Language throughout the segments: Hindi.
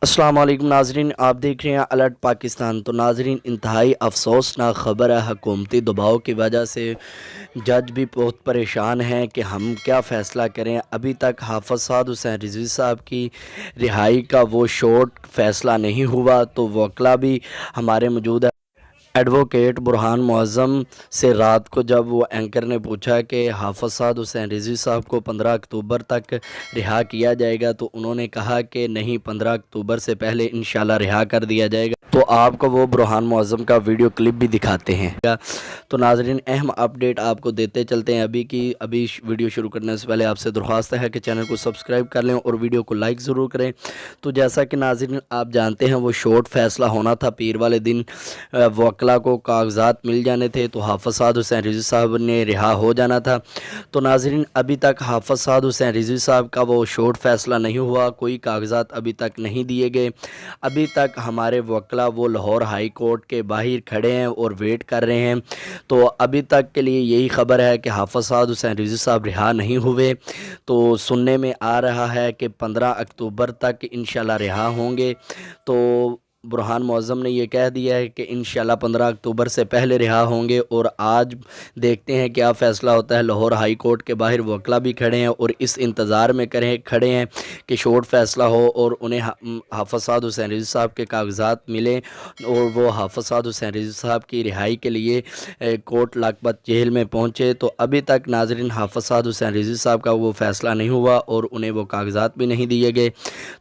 अस्सलाम वालेकुम नाजरीन, आप देख रहे हैं अलर्ट पाकिस्तान। तो नाजरीन, इंतहाई अफसोसनाक ख़बर है, हुकूमती दबाव की वजह से जज भी बहुत परेशान हैं कि हम क्या फ़ैसला करें। अभी तक हाफिज साद हुसैन रिजवी साहब की रिहाई का वो शॉर्ट फ़ैसला नहीं हुआ। तो वकला भी हमारे मौजूद है। एडवोकेट बुरहान मुअज़्ज़म से रात को जब वो एंकर ने पूछा कि हाफिज साद हुसैन रिज़वी साहब को 15 अक्टूबर तक रिहा किया जाएगा, तो उन्होंने कहा कि नहीं, 15 अक्टूबर से पहले इंशाल्लाह रिहा कर दिया जाएगा। तो आपको वो बुरहान मुअज़्ज़म का वीडियो क्लिप भी दिखाते हैं। तो नाज़रीन, अहम अपडेट आपको देते चलते हैं। अभी वीडियो शुरू करने से पहले आपसे दरख्वास्त है कि चैनल को सब्सक्राइब कर लें और वीडियो को लाइक ज़रूर करें। तो जैसा कि नाज़रीन आप जानते हैं, वो शॉर्ट फ़ैसला होना था पीर वाले दिन। वकला को कागजात मिल जाने थे तो हाफिज साद हुसैन रिजवी साहब ने रिहा हो जाना था। तो नाजरीन, अभी तक हाफिज साद हुसैन रिजवी साहब का वो शॉर्ट फ़ैसला नहीं हुआ, कोई कागजात अभी तक नहीं दिए गए। अभी तक हमारे वकला वो लाहौर हाई कोर्ट के बाहर खड़े हैं और वेट कर रहे हैं। तो अभी तक के लिए यही ख़बर है कि हाफिज साद हुसैन रिजवी साहब रिहा नहीं हुए। तो सुनने में आ रहा है कि 15 अक्टूबर तक इंशाल्लाह रिहा होंगे। तो बुरहान मुअज़्ज़म ने ये कह दिया है कि इंशाल्लाह 15 अक्टूबर से पहले रिहा होंगे। और आज देखते हैं क्या फ़ैसला होता है। लाहौर हाई कोर्ट के बाहर वकला भी खड़े हैं और इस इंतज़ार में खड़े हैं कि शॉर्ट फ़ैसला हो और उन्हें हाफिज साद हुसैन रिज़वी साहब के कागजात मिलें और वो हाफिज साद हुसैन रिज़वी साहब की रिहाई के लिए कोट लखपत जेल में पहुँचे। तो अभी तक नाजरीन हाफिज साद हुसैन रिज़वी साहब का वो फ़ैसला नहीं हुआ और उन्हें वो कागजात भी नहीं दिए गए।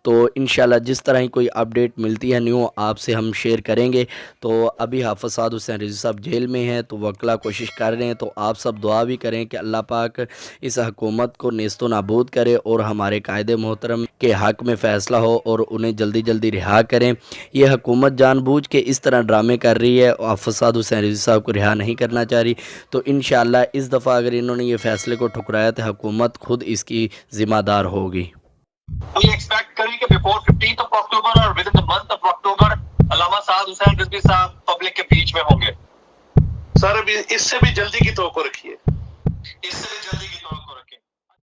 तो इंशाल्लाह जिस तरह ही कोई अपडेट मिलती है न्यू, आपसे हम शेयर करेंगे। तो अभी हाफिज साद हुसैन रिजवी साहब जेल में हैं, तो वकला कोशिश कर रहे हैं। तो आप सब दुआ भी करें कि अल्लाह पाक इस हुकूमत को नेस्तो नाबूद करे और हमारे कायदे मोहतरम के हक़ में फ़ैसला हो और उन्हें जल्दी जल्दी रिहा करें। ये हुकूमत जानबूझ के इस तरह ड्रामे कर रही है, हाफिज साद हुसैन रिजवी साहब को रिहा नहीं करना चाह रही। तो इंशाल्लाह इस दफ़ा अगर इन्होंने ये फ़ैसले को ठुकराया तो हुकूमत खुद इसकी ज़िम्मेदार होगी। We expect करें कि before 15th of October और within the month of October अल्लामा साद हुसैन रिजवी साहब पब्लिक के बीच में होंगे। सर अभी इससे भी जल्दी की तवक्को रखिए। इससे भी